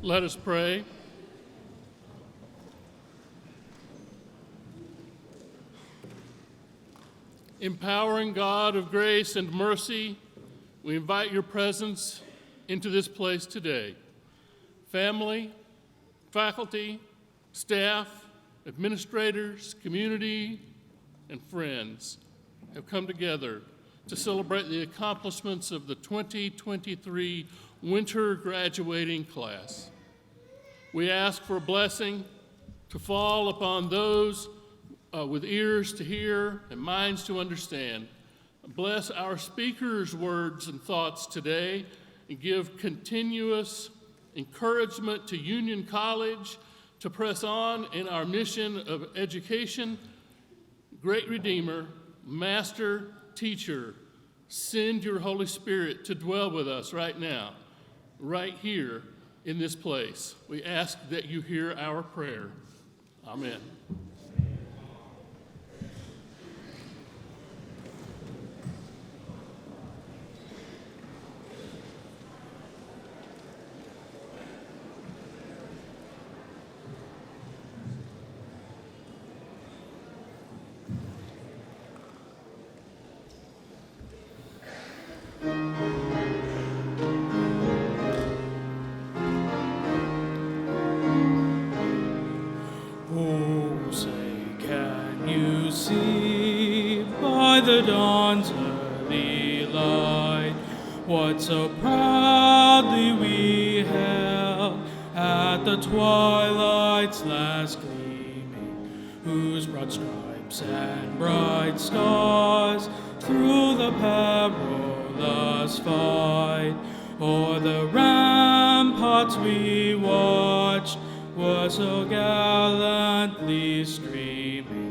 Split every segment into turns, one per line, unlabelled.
Let us pray. Empowering God of grace and mercy, we invite your presence into this place today. Family, faculty, staff, administrators, community, and friends have come together to celebrate the accomplishments of the 2023 winter graduating class. We ask for a blessing to fall upon those with ears to hear and minds to understand. Bless our speakers' words and thoughts today and give continuous encouragement to Union College to press on in our mission of education. Great Redeemer, Master, Teacher, send your Holy Spirit to dwell with us right now, right here in this place. We ask that you hear our prayer. Amen.
The dawn's early light, what so proudly we held at the twilight's last gleaming, whose broad stripes and bright stars through the perilous fight o'er the ramparts we watched were so gallantly streaming.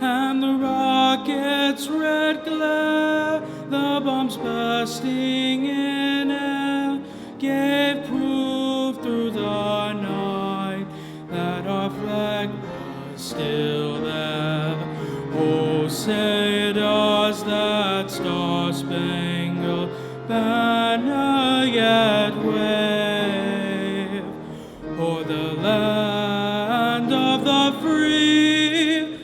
And the rocket's red glare, the bombs bursting in air, gave proof through the night that our flag was still there. Oh, say does that star-spangled banner yet wave o'er the land of the free,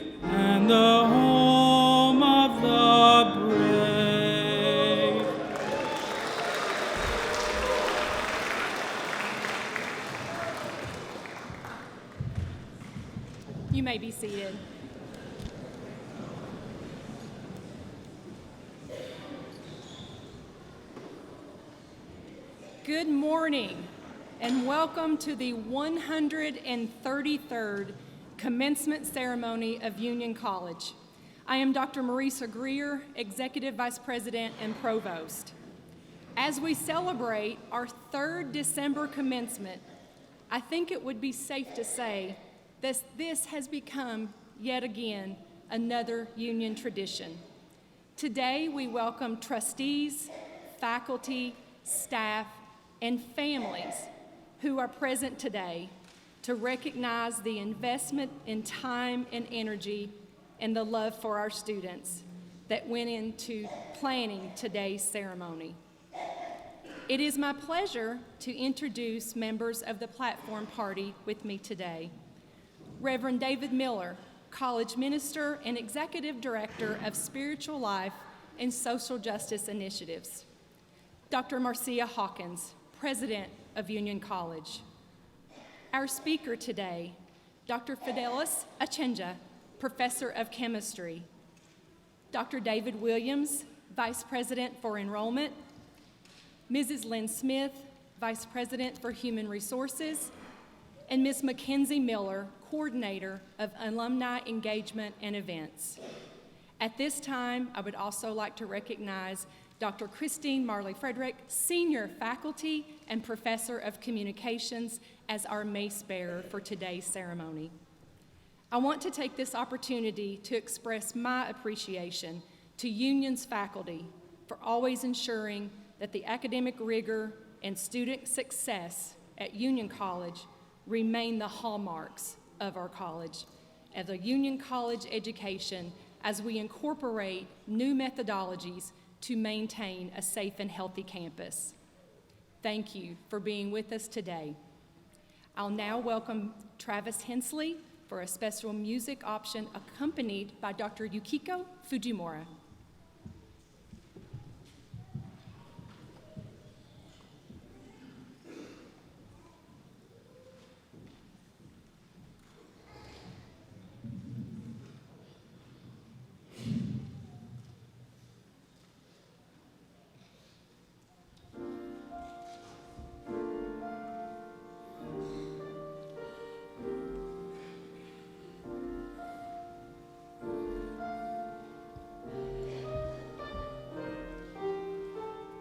the home of the brave.
You may be seated. Good morning, and welcome to the 133rd Commencement Ceremony of Union College. I am Dr. Marisa Greer, Executive Vice President and Provost. As we celebrate our third December commencement, I think it would be safe to say that this has become, yet again, another Union tradition. Today, we welcome trustees, faculty, staff, and families who are present today to recognize the investment in time and energy and the love for our students that went into planning today's ceremony. It is my pleasure to introduce members of the platform party with me today. Reverend David Miller, College Minister and Executive Director of Spiritual Life and Social Justice Initiatives. Dr. Marcia Hawkins, President of Union College. Our speaker today, Dr. Fidelis Achenjang, Professor of Chemistry. Dr. David Williams, Vice President for Enrollment. Mrs. Lynn Smith, Vice President for Human Resources. And Ms. Mackenzie Miller, Coordinator of Alumni Engagement and Events. At this time, I would also like to recognize Dr. Christine Marley-Frederick, Senior Faculty and Professor of Communications, as our mace bearer for today's ceremony. I want to take this opportunity to express my appreciation to Union's faculty for always ensuring that the academic rigor and student success at Union College remain the hallmarks of our college, of the Union College education, as we incorporate new methodologies to maintain a safe and healthy campus. Thank you for being with us today. I'll now welcome Travis Hensley for a special music option accompanied by Dr. Yukiko Fujimura.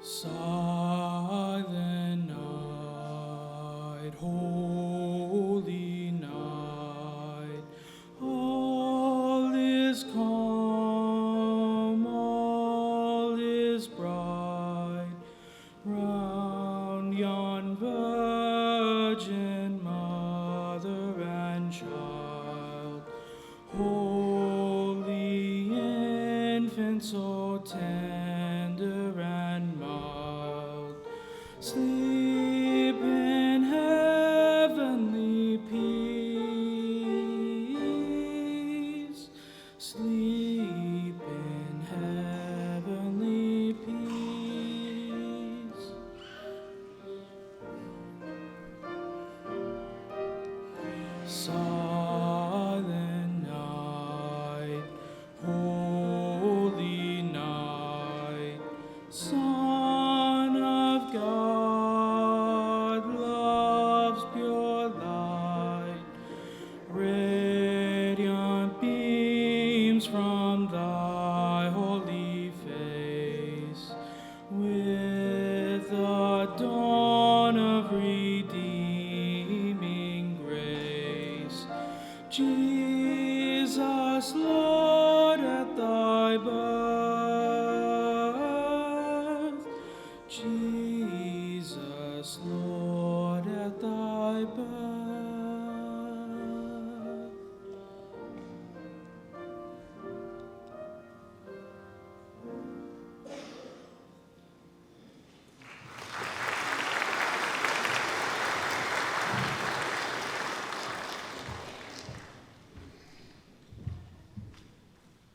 Silent night, holy night, all is calm, all is bright, round yon virgin mother and child, holy infant so tender and mild, sleep in heavenly peace, sleep in heavenly peace. Silent night, holy night, Son of God, love's pure light, radiant beams from thy holy face, with the dawn of redeeming grace. Jesus, Lord, at thy birth, Jesus, Lord, at thy birth.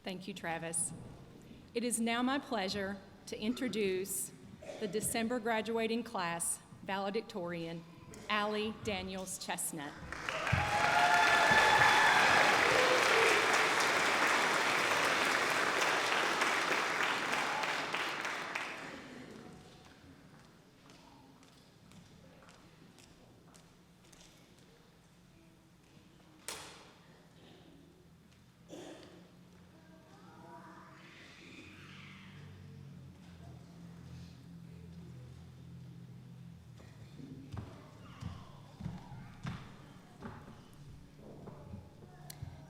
Thank you, Travis. It is now my pleasure to introduce the December graduating class valedictorian, Allie Daniels Chestnut.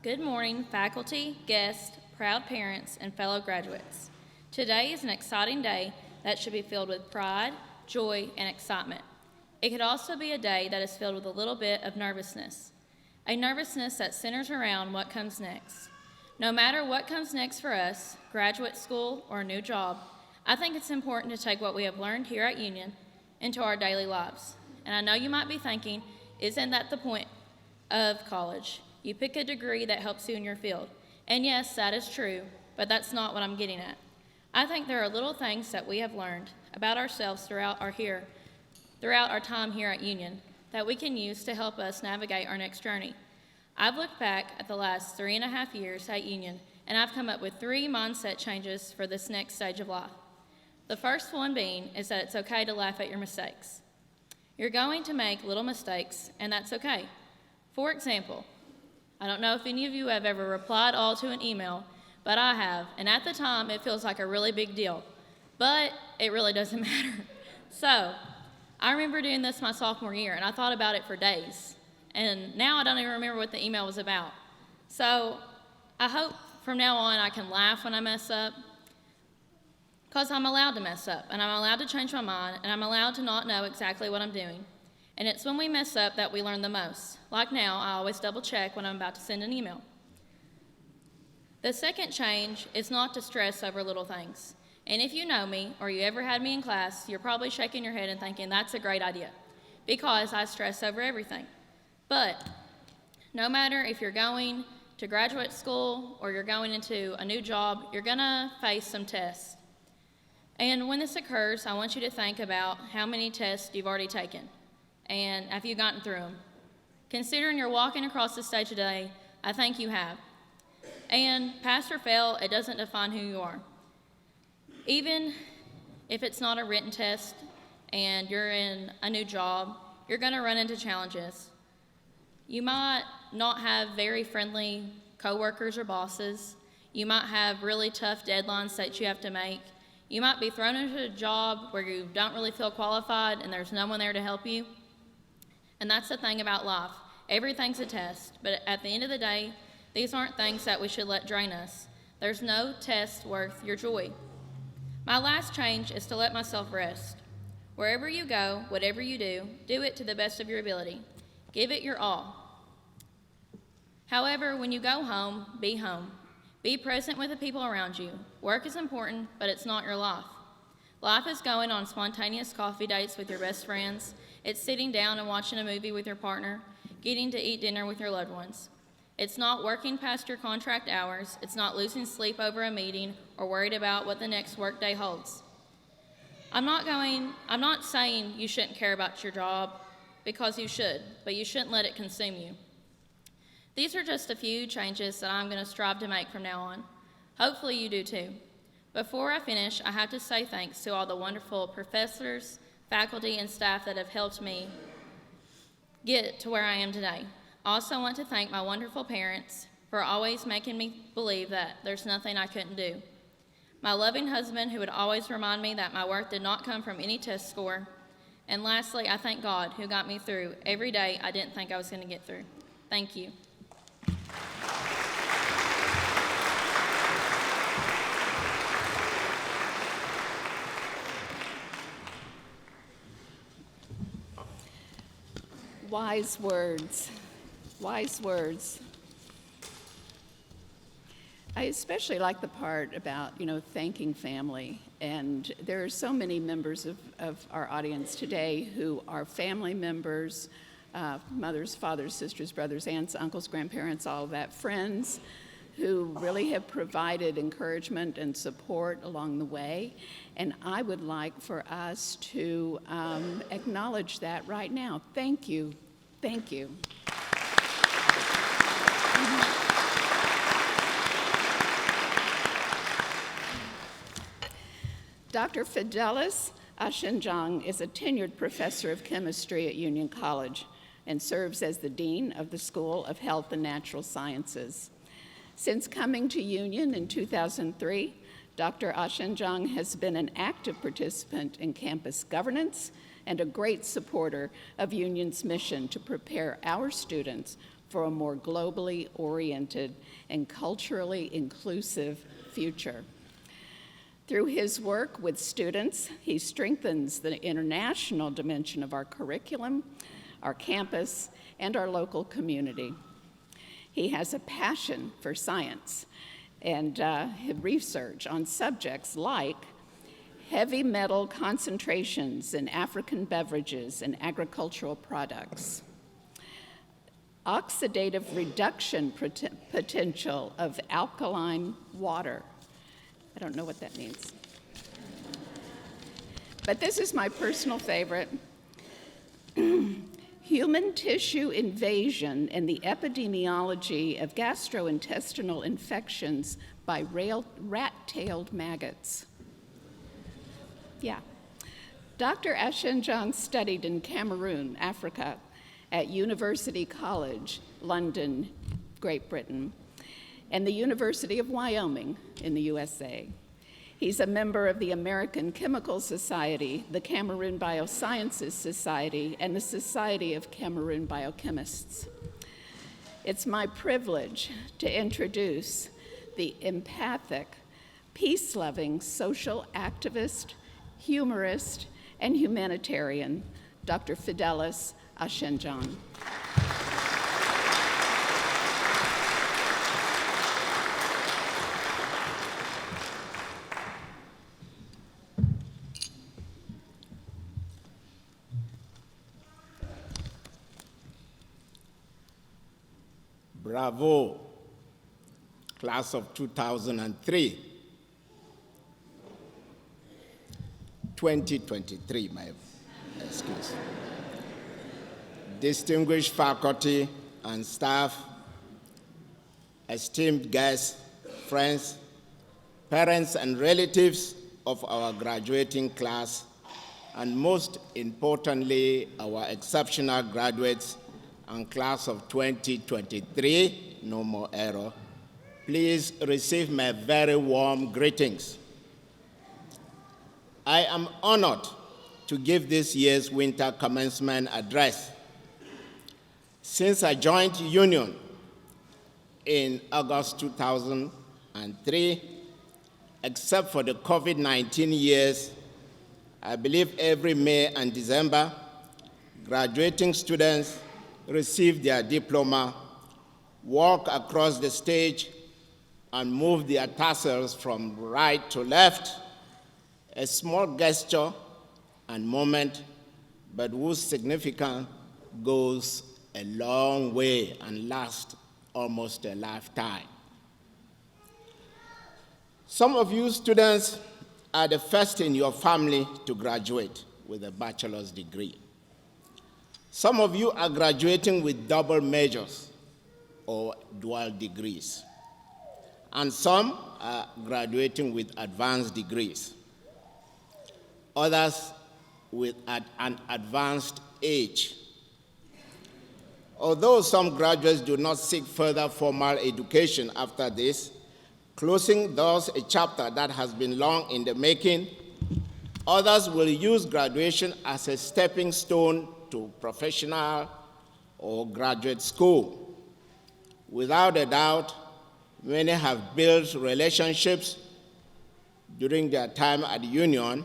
Good morning, faculty, guests, proud parents, and fellow graduates. Today is an exciting day that should be filled with pride, joy, and excitement. It could also be a day that is filled with a little bit of nervousness, a nervousness that centers around what comes next. No matter what comes next for us, graduate school or a new job, I think it's important to take what we have learned here at Union into our daily lives. And I know you might be thinking, isn't that the point of college? You pick a degree that helps you in your field. And yes, that is true, but that's not what I'm getting at. I think there are little things that we have learned about ourselves throughout our time here at Union that we can use to help us navigate our next journey. I've looked back at the last 3.5 years at Union, and I've come up with 3 mindset changes for this next stage of life. The first one being is that it's okay to laugh at your mistakes. You're going to make little mistakes, and that's okay. For example, I don't know if any of you have ever replied all to an email, but I have, and at the time it feels like a really big deal, but it really doesn't matter. So, I remember doing this my sophomore year, and I thought about it for days, and now I don't even remember what the email was about. So, I hope from now on I can laugh when I mess up, because I'm allowed to mess up, and I'm allowed to change my mind, and I'm allowed to not know exactly what I'm doing. And it's when we mess up that we learn the most. Like now, I always double check when I'm about to send an email. The second change is not to stress over little things. And if you know me, or you ever had me in class, you're probably shaking your head and thinking, that's a great idea, because I stress over everything. But no matter if you're going to graduate school or you're going into a new job, you're gonna face some tests. And when this occurs, I want you to think about how many tests you've already taken and have you gotten through them. Considering you're walking across the stage today, I think you have. And pass or fail, it doesn't define who you are. Even if it's not a written test and you're in a new job, you're gonna run into challenges. You might not have very friendly coworkers or bosses. You might have really tough deadlines that you have to make. You might be thrown into a job where you don't really feel qualified and there's no one there to help you. And that's the thing about life. Everything's a test, but at the end of the day, these aren't things that we should let drain us. There's no test worth your joy. My last change is to let myself rest. Wherever you go, whatever you do it to the best of your ability. Give it your all. However, when you go home, be home. Be present with the people around you. Work is important, but it's not your life. Life is going on spontaneous coffee dates with your best friends. It's sitting down and watching a movie with your partner, getting to eat dinner with your loved ones. It's not working past your contract hours. It's not losing sleep over a meeting or worried about what the next workday holds. I'm not saying you shouldn't care about your job, because you should, but you shouldn't let it consume you. These are just a few changes that I'm going to strive to make from now on. Hopefully you do too. Before I finish, I have to say thanks to all the wonderful professors, faculty, and staff that have helped me get to where I am today. I also want to thank my wonderful parents for always making me believe that there's nothing I couldn't do. My loving husband, who would always remind me that my worth did not come from any test score. And lastly, I thank God, who got me through every day I didn't think I was going to get through. Thank you.
Wise words, wise words. I especially like the part about, thanking family. And there are so many members of our audience today who are family members, mothers, fathers, sisters, brothers, aunts, uncles, grandparents, all of that, friends who really have provided encouragement and support along the way. And I would like for us to acknowledge that right now. Thank you. Thank you. Dr. Fidelis Achenjang is a tenured professor of chemistry at Union College and serves as the Dean of the School of Health and Natural Sciences. Since coming to Union in 2003, Dr. Achenjang has been an active participant in campus governance and a great supporter of Union's mission to prepare our students for a more globally oriented and culturally inclusive future. Through his work with students, he strengthens the international dimension of our curriculum, our campus, and our local community. He has a passion for science and research on subjects like heavy metal concentrations in African beverages and agricultural products, oxidative reduction potential of alkaline water. I don't know what that means. But this is my personal favorite. Human tissue invasion and the epidemiology of gastrointestinal infections by rat-tailed maggots. Yeah. Dr. Achenjang studied in Cameroon, Africa, at University College, London, Great Britain, and the University of Wyoming in the USA. He's a member of the American Chemical Society, the Cameroon Biosciences Society, and the Society of Cameroon Biochemists. It's my privilege to introduce the empathic, peace-loving social activist, humorist, and humanitarian, Dr. Fidelis Achenjang.
Bravo, class of 2003. 2023, my excuse. Distinguished faculty and staff, esteemed guests, friends, parents and relatives of our graduating class, and most importantly, our exceptional graduates and class of 2023, no more error, please receive my very warm greetings. I am honored to give this year's winter commencement address. Since I joined Union in August 2003, except for the COVID-19 years, I believe every May and December, graduating students receive their diploma, walk across the stage, and move their tassels from right to left, a small gesture and moment, but whose significance goes a long way and lasts almost a lifetime. Some of you students are the first in your family to graduate with a bachelor's degree. Some of you are graduating with double majors or dual degrees, and some are graduating with advanced degrees. Others at an advanced age. Although some graduates do not seek further formal education after this, closing thus a chapter that has been long in the making, others will use graduation as a stepping stone to professional or graduate school. Without a doubt, many have built relationships during their time at Union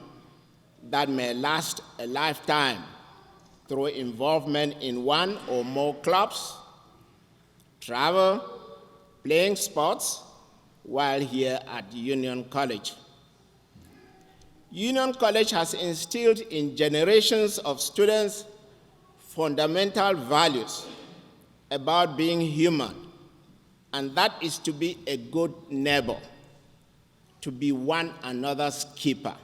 that may last a lifetime through involvement in one or more clubs, travel, playing sports, while here at Union College. Union College has instilled in generations of students fundamental values about being human, and that is to be a good neighbor, to be one another's keeper.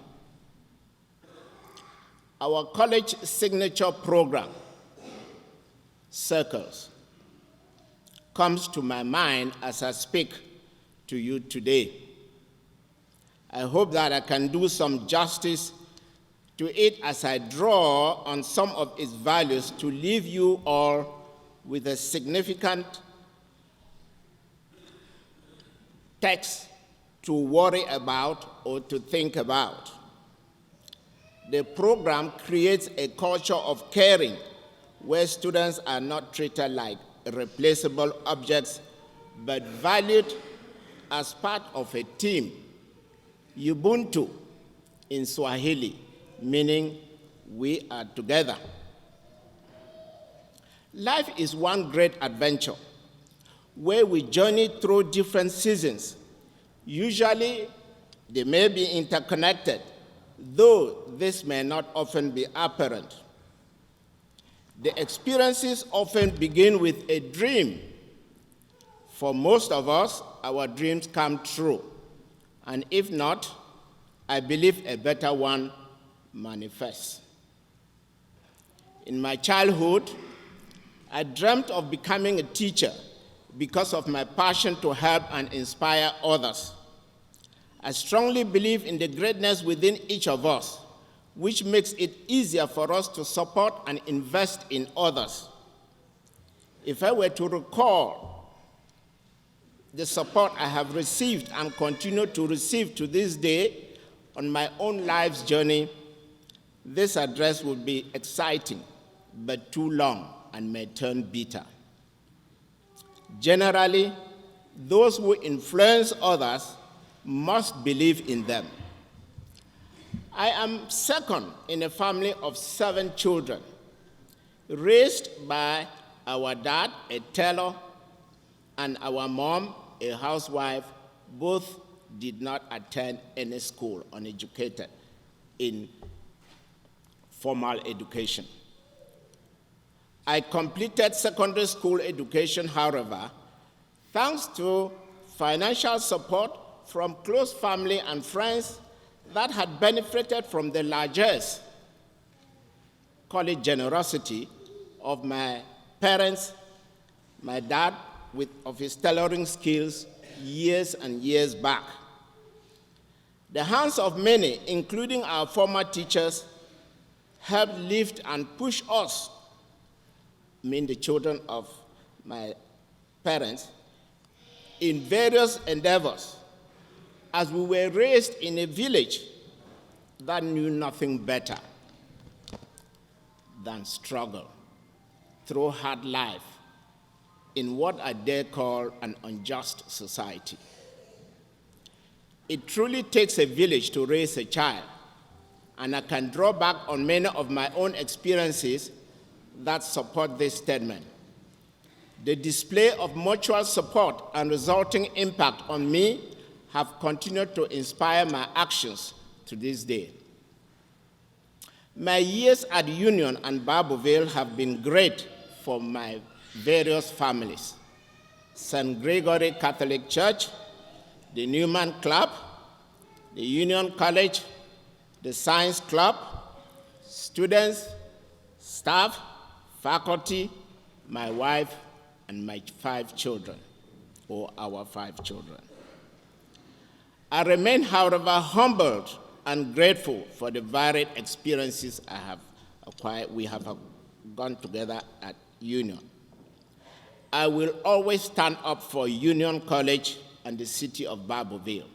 Our college signature program, Circles, comes to my mind as I speak to you today. I hope that I can do some justice to it as I draw on some of its values to leave you all with a significant text to worry about or to think about. The program creates a culture of caring where students are not treated like replaceable objects, but valued as part of a team. Ubuntu in Swahili, meaning we are together. Life is one great adventure where we journey through different seasons. Usually, they may be interconnected, though this may not often be apparent. The experiences often begin with a dream. For most of us, our dreams come true, and if not, I believe a better one manifests. In my childhood, I dreamt of becoming a teacher because of my passion to help and inspire others. I strongly believe in the greatness within each of us, which makes it easier for us to support and invest in others. If I were to recall the support I have received and continue to receive to this day on my own life's journey, this address would be exciting, but too long and may turn bitter. Generally, those who influence others must believe in them. I am second in a family of 7 children, raised by our dad, a tailor, and our mom, a housewife. Both did not attend any school, uneducated in formal education. I completed secondary school education, however, Thanks to financial support from close family and friends that had benefited from the largesse, call it generosity, of my parents, my dad, of his tailoring skills years and years back. The hands of many, including our former teachers, helped lift and push us, the children of my parents, in various endeavors, as we were raised in a village that knew nothing better than struggle through hard life in what I dare call an unjust society. It truly takes a village to raise a child, and I can draw back on many of my own experiences that support this statement. The display of mutual support and resulting impact on me have continued to inspire my actions to this day. My years at Union and Barbourville have been great for my various families. St. Gregory Catholic Church, the Newman Club, the Union College, the Science Club, students, staff, faculty, my wife, and my 5 children, or our 5 children. I remain, however, humbled and grateful for the varied experiences I have acquired. We have gone together at Union. I will always stand up for Union College and the city of Barbourville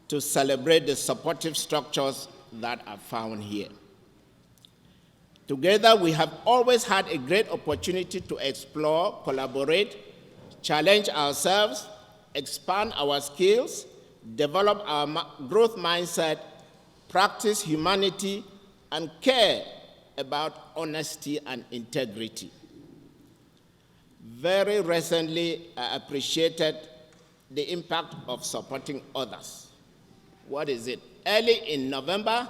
to celebrate the supportive structures that are found here. Together, we have always had a great opportunity to explore, collaborate, challenge ourselves, expand our skills, develop our growth mindset, practice humanity, and care about honesty and integrity. Very recently, I appreciated the impact of supporting others. What is it? Early in November,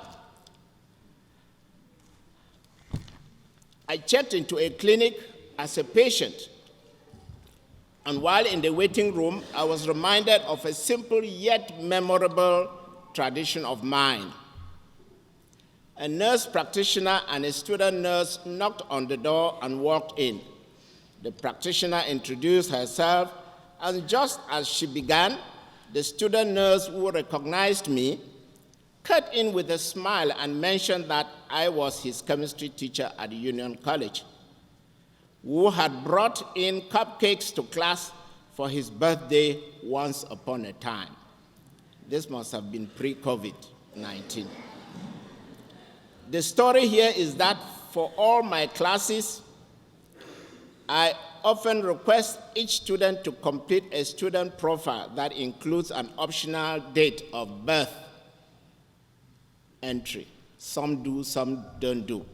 I checked into a clinic as a patient, and while in the waiting room, I was reminded of a simple yet memorable tradition of mine. A nurse practitioner and a student nurse knocked on the door and walked in. The practitioner introduced herself, and just as she began, the student nurse, who recognized me, cut in with a smile and mentioned that I was his chemistry teacher at Union College, who had brought in cupcakes to class for his birthday once upon a time. This must have been pre-COVID-19. The story here is that for all my classes, I often request each student to complete a student profile that includes an optional date of birth entry. Some do, some don't do.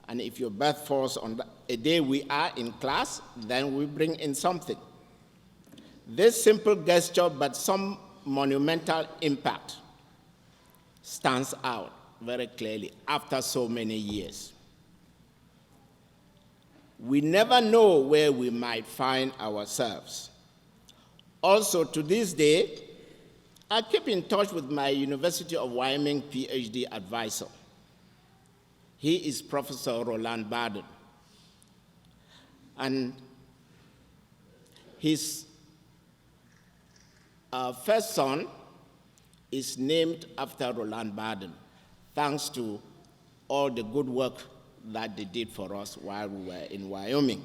And if your birth falls on a day we are in class, then we bring in something. This simple gesture, but some monumental impact, stands out very clearly after so many years. We never know where we might find ourselves. Also, to this day, I keep in touch with my University of Wyoming PhD advisor. He is Professor Roland Baden. And his first son is named after Roland Baden, thanks to all the good work that they did for us while we were in Wyoming.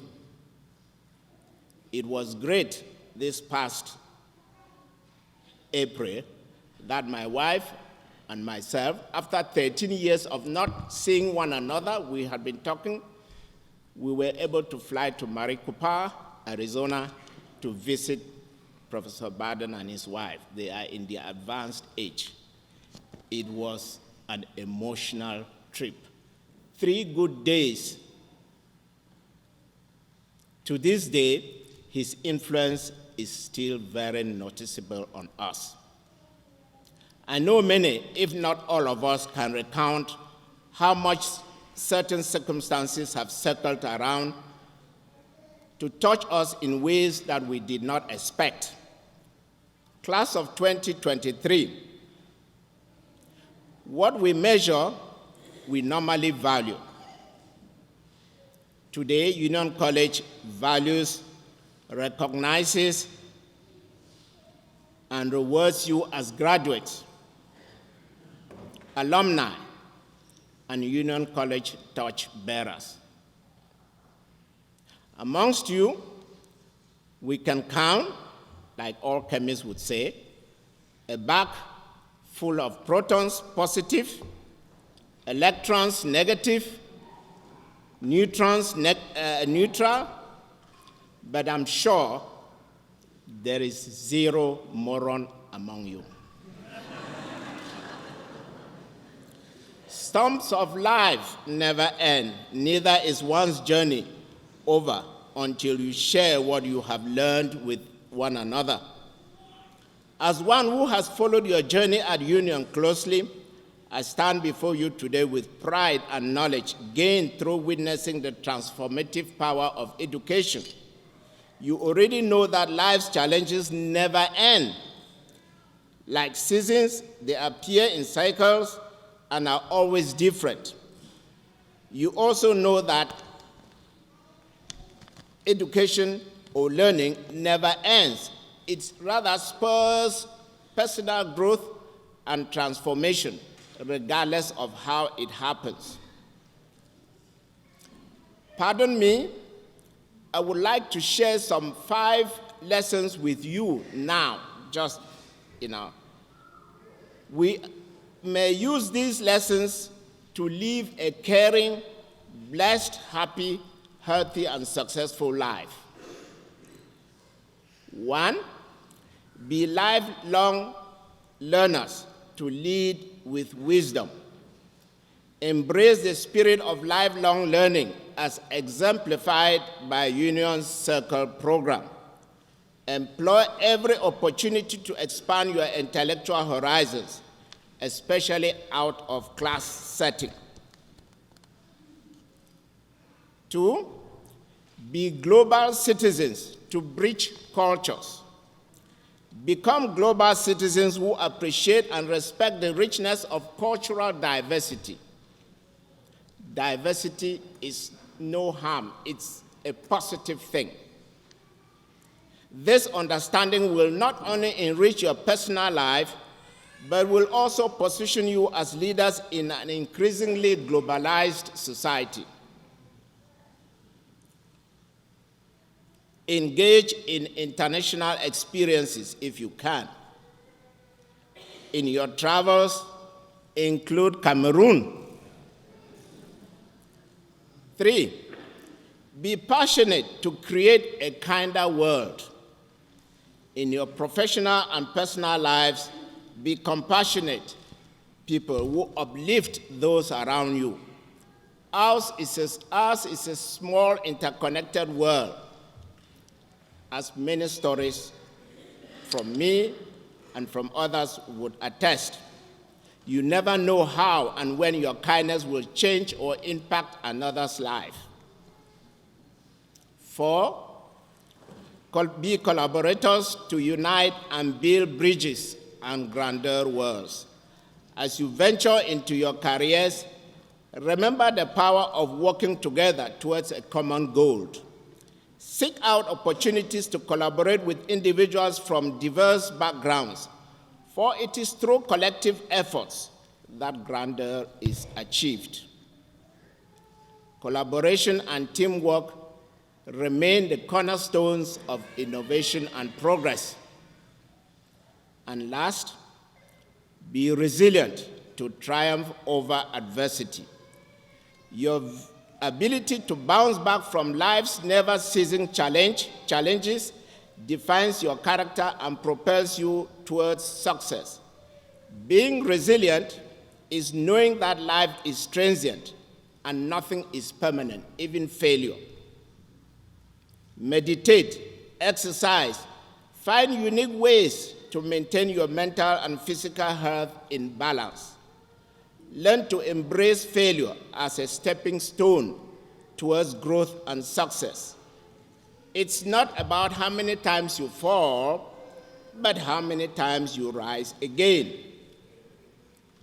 It was great this past April that my wife and myself, after 13 years of not seeing one another, we had been talking, we were able to fly to Maricopa, Arizona, to visit Professor Baden and his wife. They are in their advanced age. It was an emotional trip. 3 good days. To this day, his influence is still very noticeable on us. I know many, if not all of us, can recount how much certain circumstances have circled around to touch us in ways that we did not expect. Class of 2023, what we measure, we normally value. Today, Union College values, recognizes, and rewards you as graduates, alumni, and Union College torch bearers. Amongst you, we can count, like all chemists would say, a bag full of protons, positive, electrons, negative, neutrons, neutral, but I'm sure there is zero moron among you. Storms of life never end, neither is one's journey over until you share what you have learned with one another. As one who has followed your journey at Union closely, I stand before you today with pride and knowledge gained through witnessing the transformative power of education. You already know that life's challenges never end. Like seasons, they appear in cycles and are always different. You also know that education or learning never ends. It rather spurs personal growth and transformation, regardless of how it happens. Pardon me, I would like to share some 5 lessons with you now, just, We may use these lessons to live a caring, blessed, happy, healthy, and successful life. 1, be lifelong learners to lead with wisdom. Embrace the spirit of lifelong learning as exemplified by Union's Circle program. Employ every opportunity to expand your intellectual horizons, especially out of class setting. 2, be global citizens to bridge cultures. Become global citizens who appreciate and respect the richness of cultural diversity. Diversity is no harm, it's a positive thing. This understanding will not only enrich your personal life, but will also position you as leaders in an increasingly globalized society. Engage in international experiences if you can. In your travels, include Cameroon. 3, be passionate to create a kinder world. In your professional and personal lives, be compassionate people who uplift those around you. Ours is a small, interconnected world. As many stories from me and from others would attest, you never know how and when your kindness will change or impact another's life. 4, be collaborators to unite and build bridges and grander worlds. As you venture into your careers, remember the power of working together towards a common goal. Seek out opportunities to collaborate with individuals from diverse backgrounds, for it is through collective efforts that grandeur is achieved. Collaboration and teamwork remain the cornerstones of innovation and progress. And last, be resilient to triumph over adversity. Your ability to bounce back from life's never-ceasing challenges defines your character and propels you towards success. Being resilient is knowing that life is transient and nothing is permanent, even failure. Meditate, exercise, find unique ways to maintain your mental and physical health in balance. Learn to embrace failure as a stepping stone towards growth and success. It's not about how many times you fall, but how many times you rise again.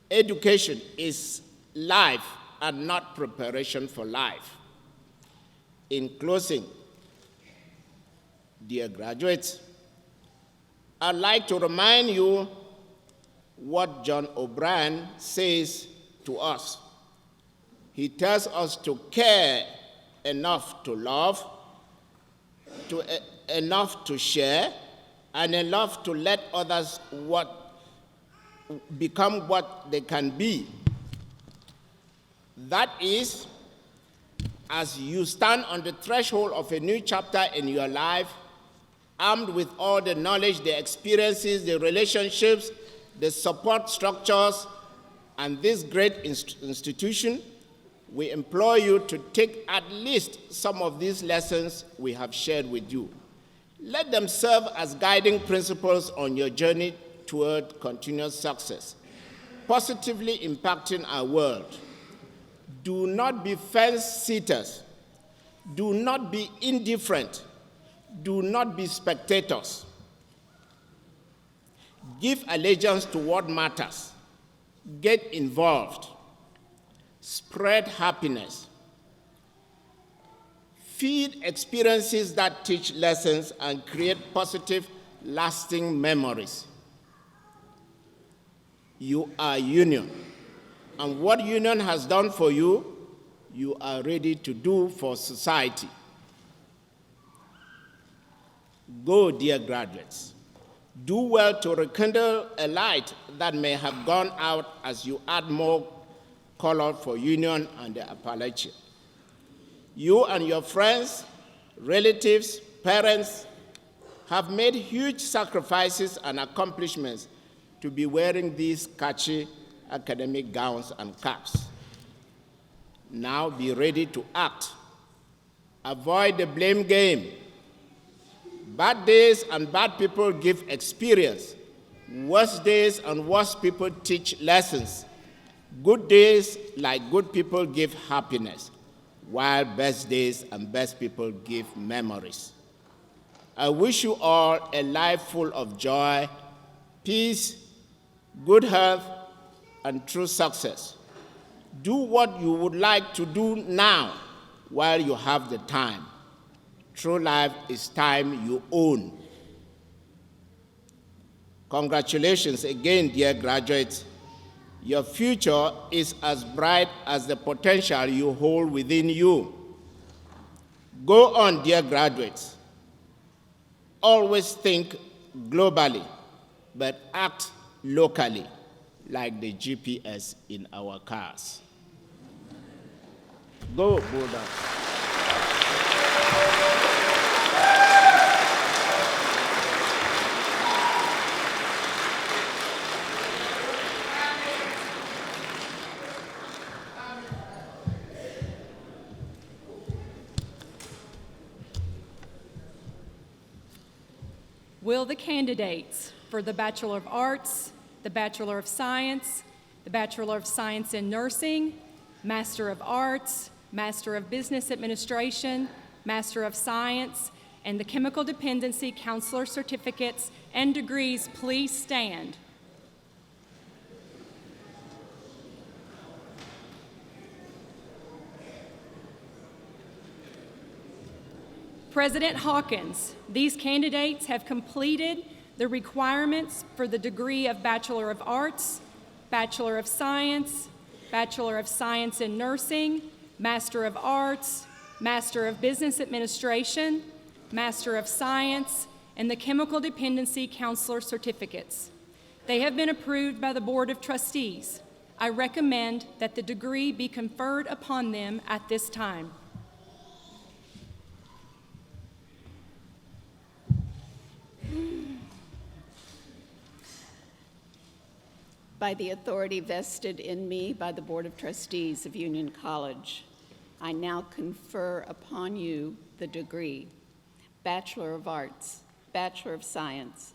Education is life and not preparation for life. In closing, dear graduates, I'd like to remind you what John O'Brien says to us. He tells us to care enough to love, enough to share, and enough to let others become what they can be. That is, as you stand on the threshold of a new chapter in your life, armed with all the knowledge, the experiences, the relationships, the support structures, and this great institution, we implore you to take at least some of these lessons we have shared with you. Let them serve as guiding principles on your journey toward continuous success, positively impacting our world. Do not be fence-sitters. Do not be indifferent. Do not be spectators. Give allegiance to what matters. Get involved. Spread happiness. Feed experiences that teach lessons and create positive, lasting memories. You are Union, and what Union has done for you, you are ready to do for society. Go, dear graduates. Do well to rekindle a light that may have gone out as you add more color for Union and the Appalachia. You and your friends, relatives, parents have made huge sacrifices and accomplishments to be wearing these catchy academic gowns and caps. Now be ready to act. Avoid the blame game. Bad days and bad people give experience. Worse days and worse people teach lessons. Good days, like good people, give happiness, while best days and best people give memories. I wish you all a life full of joy, peace, good health, and true success. Do what you would like to do now while you have the time. True life is time you own. Congratulations again, dear graduates. Your future is as bright as the potential you hold within you. Go on, dear graduates. Always think globally, but act locally, like the GPS in our cars. Go, Buddha.
Will the candidates for the Bachelor of Arts, the Bachelor of Science, the Bachelor of Science in Nursing, Master of Arts, Master of Business Administration, Master of Science, and the Chemical Dependency Counselor certificates and degrees please stand? President Hawkins, these candidates have completed the requirements for the degree of Bachelor of Arts, Bachelor of Science, Bachelor of Science in Nursing, Master of Arts, Master of Business Administration, Master of Science, and the Chemical Dependency Counselor certificates. They have been approved by the Board of Trustees. I recommend that the degree be conferred upon them at this time.
By the authority vested in me by the Board of Trustees of Union College, I now confer upon you the degree Bachelor of Arts, Bachelor of Science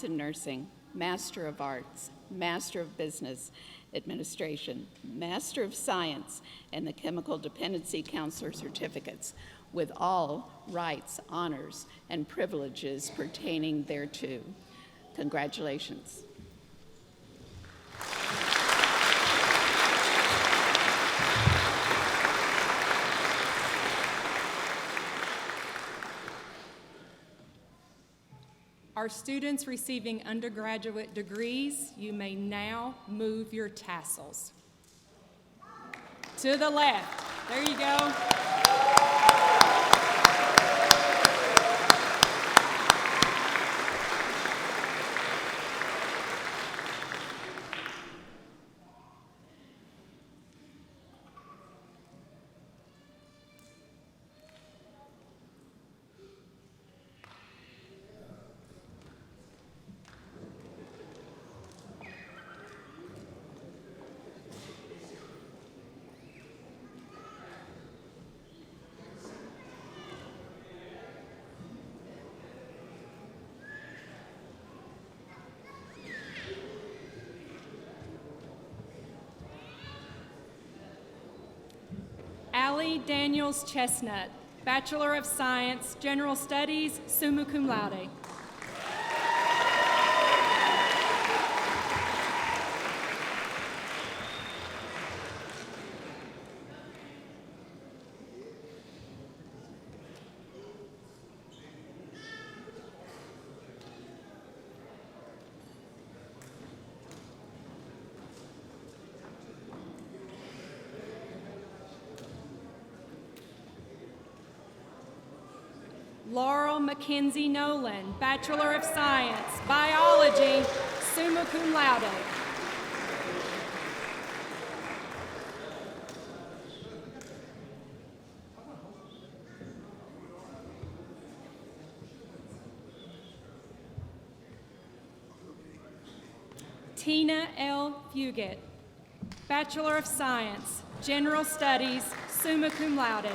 in Nursing, Master of Arts, Master of Business, Administration, Master of Science, and the Chemical Dependency Counselor certificates, with all rights, honors, and privileges pertaining thereto. Congratulations.
Our students receiving undergraduate degrees, you may now move your tassels. To the left. There you go. Allie Daniels Chestnut, Bachelor of Science, General Studies, summa cum laude. Laurel Mackenzie Nolan, Bachelor of Science, Biology, summa cum laude. Tina L. Fugit, Bachelor of Science, General Studies, summa cum laude.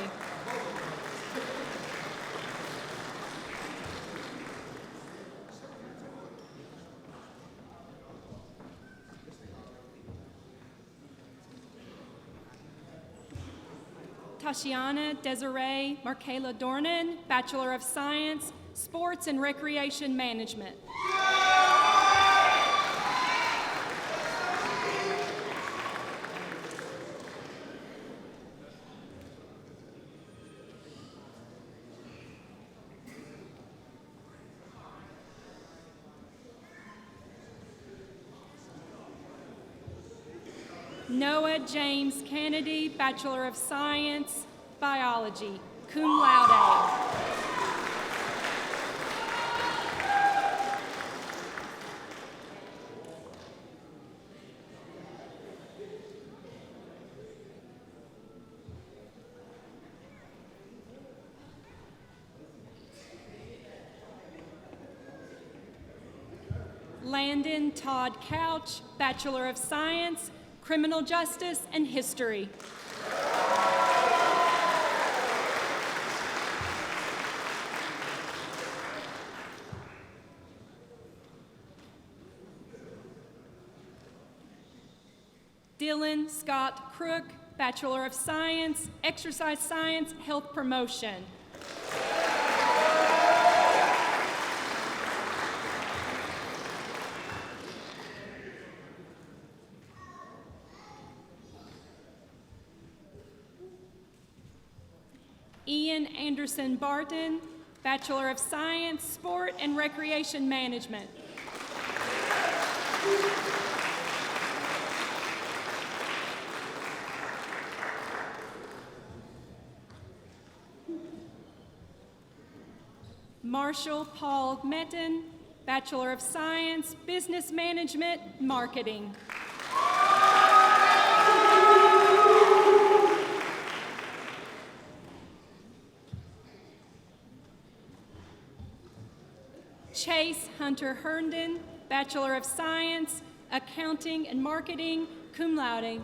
Tashiana Desiree Markela Dornan, Bachelor of Science, Sports and Recreation Management. Noah James Kennedy, Bachelor of Science, Biology, cum laude. Landon Todd Couch, Bachelor of Science, Criminal Justice and History. Dylan Scott Crook, Bachelor of Science, Exercise Science, Health Promotion. Ian Anderson Barton, Bachelor of Science, Sport and Recreation Management. Marshall Paul Metten, Bachelor of Science, Business Management, Marketing. Chase Hunter Herndon, Bachelor of Science, Accounting and Marketing, cum laude.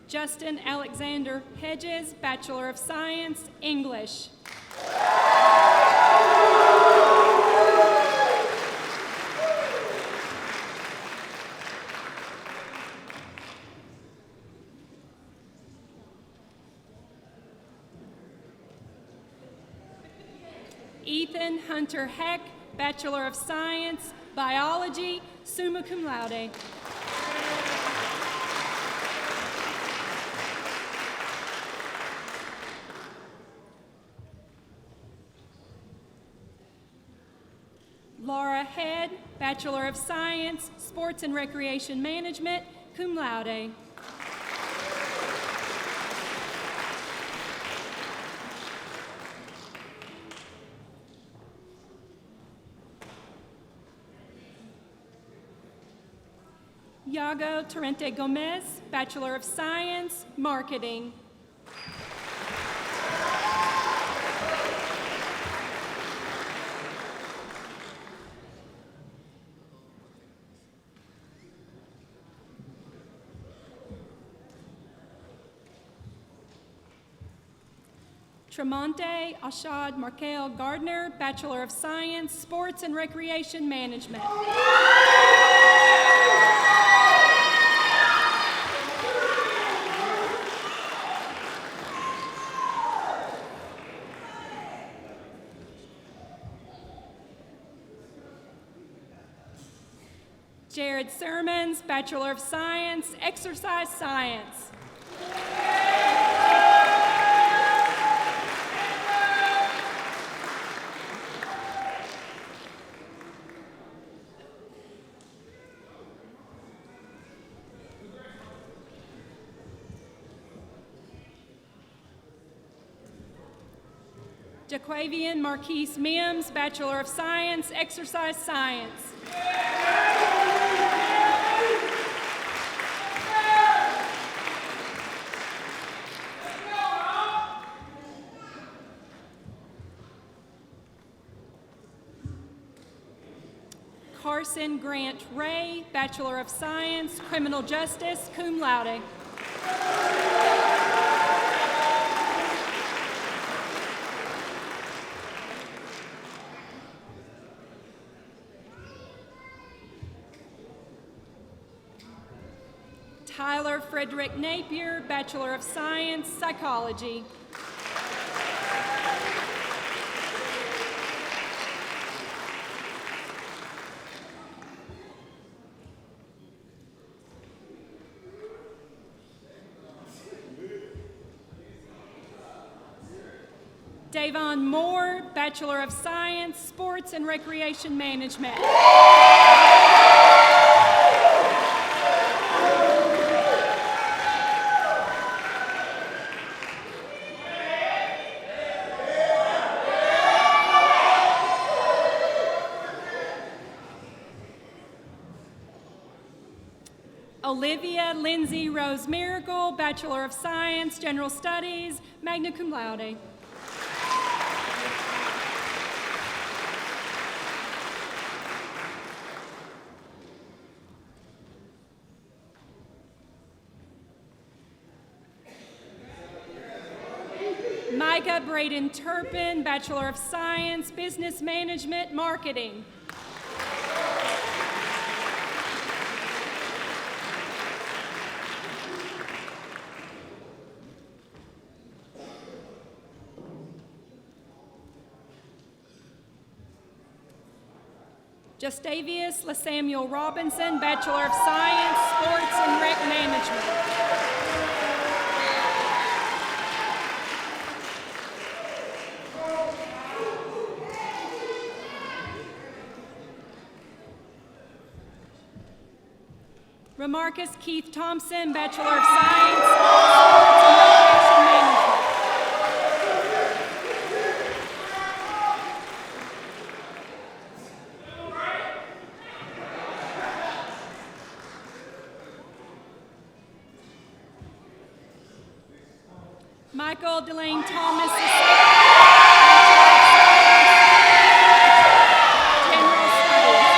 Justin Alexander Hedges, Bachelor of Science, English. Ethan Hunter Heck, Bachelor of Science, Biology, summa cum laude. Laura Head, Bachelor of Science, Sports and Recreation Management, cum laude. Iago Torrente Gomez, Bachelor of Science, Marketing. Tremonte Ashad Markel Gardner, Bachelor of Science, Sports and Recreation Management. Jared Sermons, Bachelor of Science, Exercise Science. Jaquavian Marquise Mims, Bachelor of Science, Exercise Science. Carson Grant Ray, Bachelor of Science, Criminal Justice, cum laude. Tyler Frederick Napier, Bachelor of Science, Psychology. Davon Moore, Bachelor of Science, Sports and Recreation Management. Olivia Lindsay Rose Miracle, Bachelor of Science, General Studies, magna cum laude. Micah Braden Turpin, Bachelor of Science, Business Management, Marketing. Justavius LaSamuel Robinson, Bachelor of Science, Sports and Rec Management. Remarcus Keith Thompson, Bachelor of Science, Sports and Recreation Management. Michael Delane Thomas, General Studies.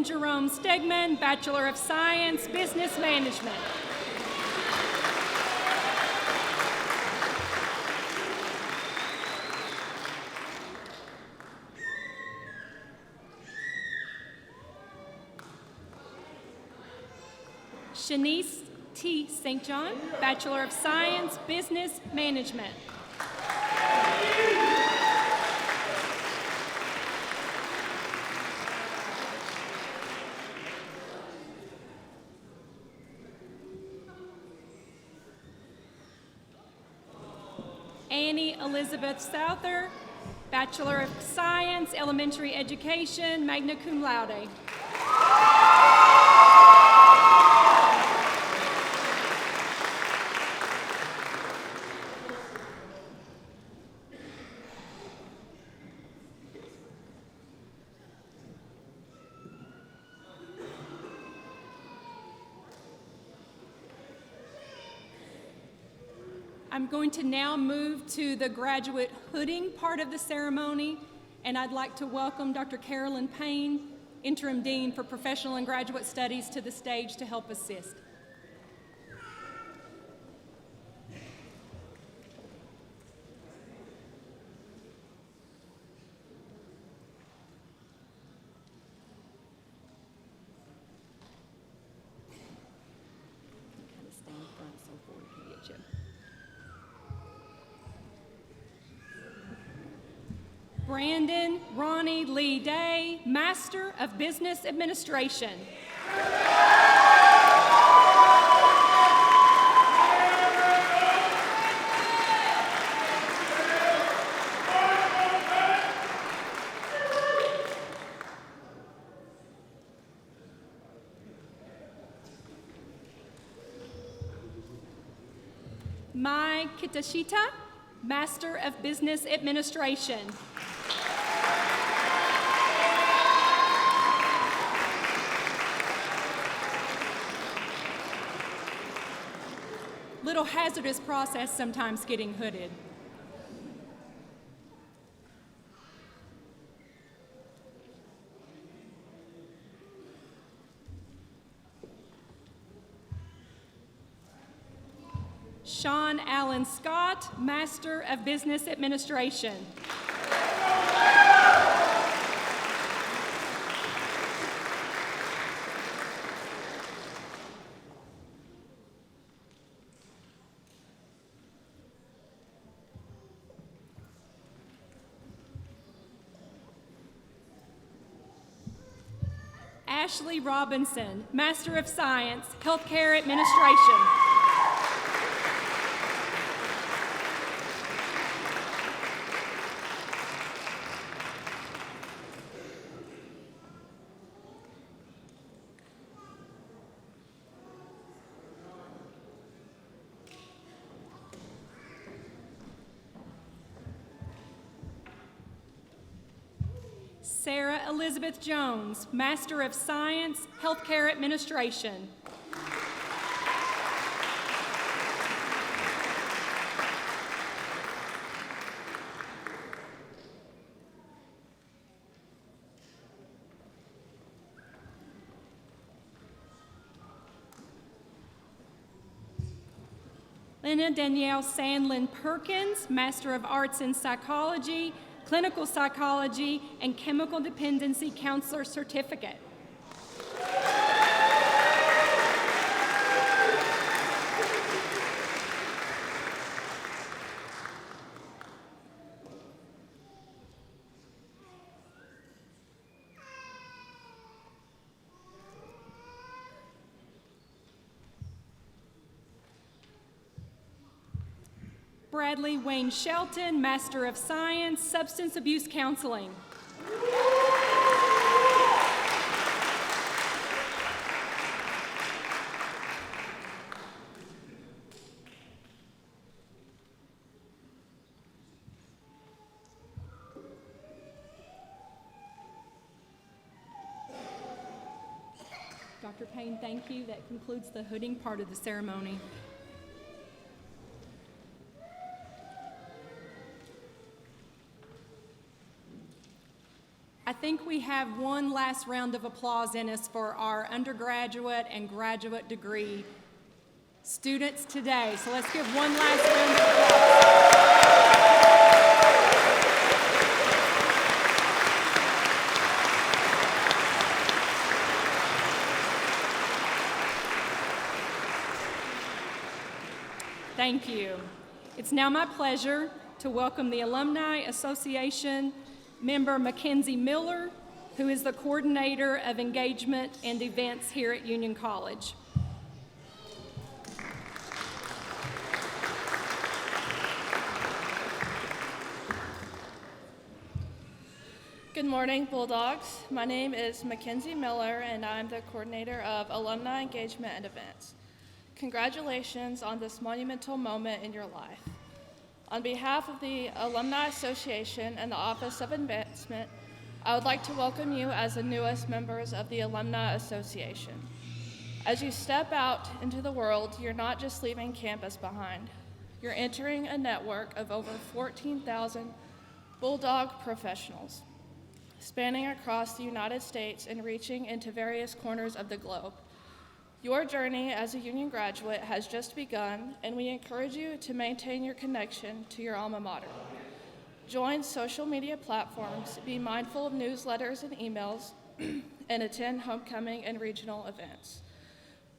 Brandon Jerome Stegman, Bachelor of Science, Business Management. Shanice T. St. John, Bachelor of Science, Business Management. Annie Elizabeth Souther, Bachelor of Science, Elementary Education, magna cum laude. I'm going to now move to the graduate hooding part of the ceremony, and I'd like to welcome Dr. Carolyn Payne, Interim Dean for Professional and Graduate Studies, to the stage to help assist. Kind of stay in front so forward can get you. Brandon Ronnie Lee Day, Master of Business Administration. Mai Kitashita, Master of Business Administration. Little hazardous process sometimes getting hooded. Sean Allen Scott, Master of Business Administration. Ashley Robinson, Master of Science, Healthcare Administration. Sarah Elizabeth Jones, Master of Science, Healthcare Administration. Lena Danielle Sandlin Perkins, Master of Arts in Psychology, Clinical Psychology, and Chemical Dependency Counselor Certificate. Bradley Wayne Shelton, Master of Science, Substance Abuse Counseling. Dr. Payne, thank you. That concludes the hooding part of the ceremony. I think we have one last round of applause in us for our undergraduate and graduate degree students today. So let's give one last round of applause. Thank you. It's now my pleasure to welcome the Alumni Association member Mackenzie Miller, who is the coordinator of engagement and events here at Union College.
Good morning, Bulldogs. My name is Mackenzie Miller, and I'm the coordinator of Alumni Engagement and Events. Congratulations on this monumental moment in your life. On behalf of the Alumni Association and the Office of Advancement, I would like to welcome you as the newest members of the Alumni Association. As you step out into the world, you're not just leaving campus behind. You're entering a network of over 14,000 Bulldog professionals, spanning across the United States and reaching into various corners of the globe. Your journey as a Union graduate has just begun, and we encourage you to maintain your connection to your alma mater. Join social media platforms, be mindful of newsletters and emails, and attend homecoming and regional events.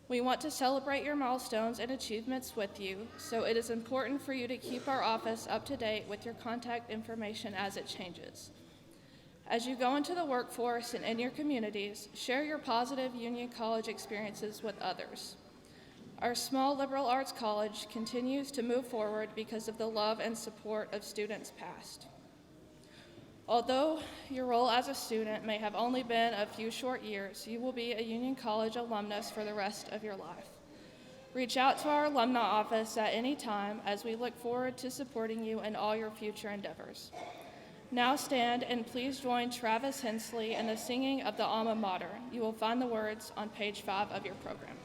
We want to celebrate your milestones and achievements with you, so it is important for you to keep our office up to date with your contact information as it changes. As you go into the workforce and in your communities, share your positive Union College experiences with others. Our small liberal arts college continues to move forward because of the love and support of students past. Although your role as a student may have only been a few short years, you will be a Union College alumnus for the rest of your life. Reach out to our alumni office at any time, as we look forward to supporting you in all your future endeavors. Now stand and please join Travis Hensley in the singing of the Alma Mater. You will find the words on page 5 of your program.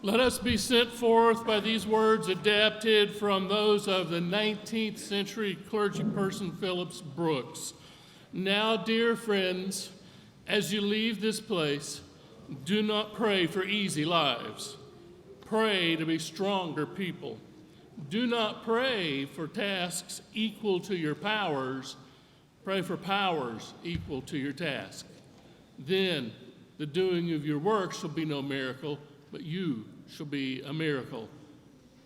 Let us be sent forth by these words adapted from those of the 19th century clergyperson Phillips Brooks. Now, dear friends, as you leave this place, do not pray for easy lives. Pray to be stronger people. Do not pray for tasks equal to your powers. Pray for powers equal to your task. Then the doing of your work shall be no miracle, but you shall be a miracle.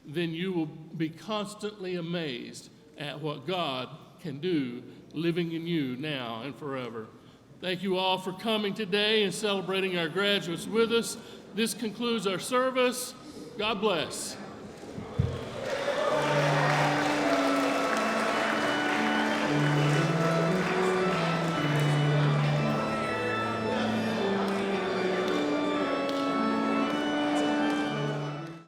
Then you will be constantly amazed at what God can do living in you now and forever. Thank you all for coming today and celebrating our graduates with us. This concludes our service. God bless.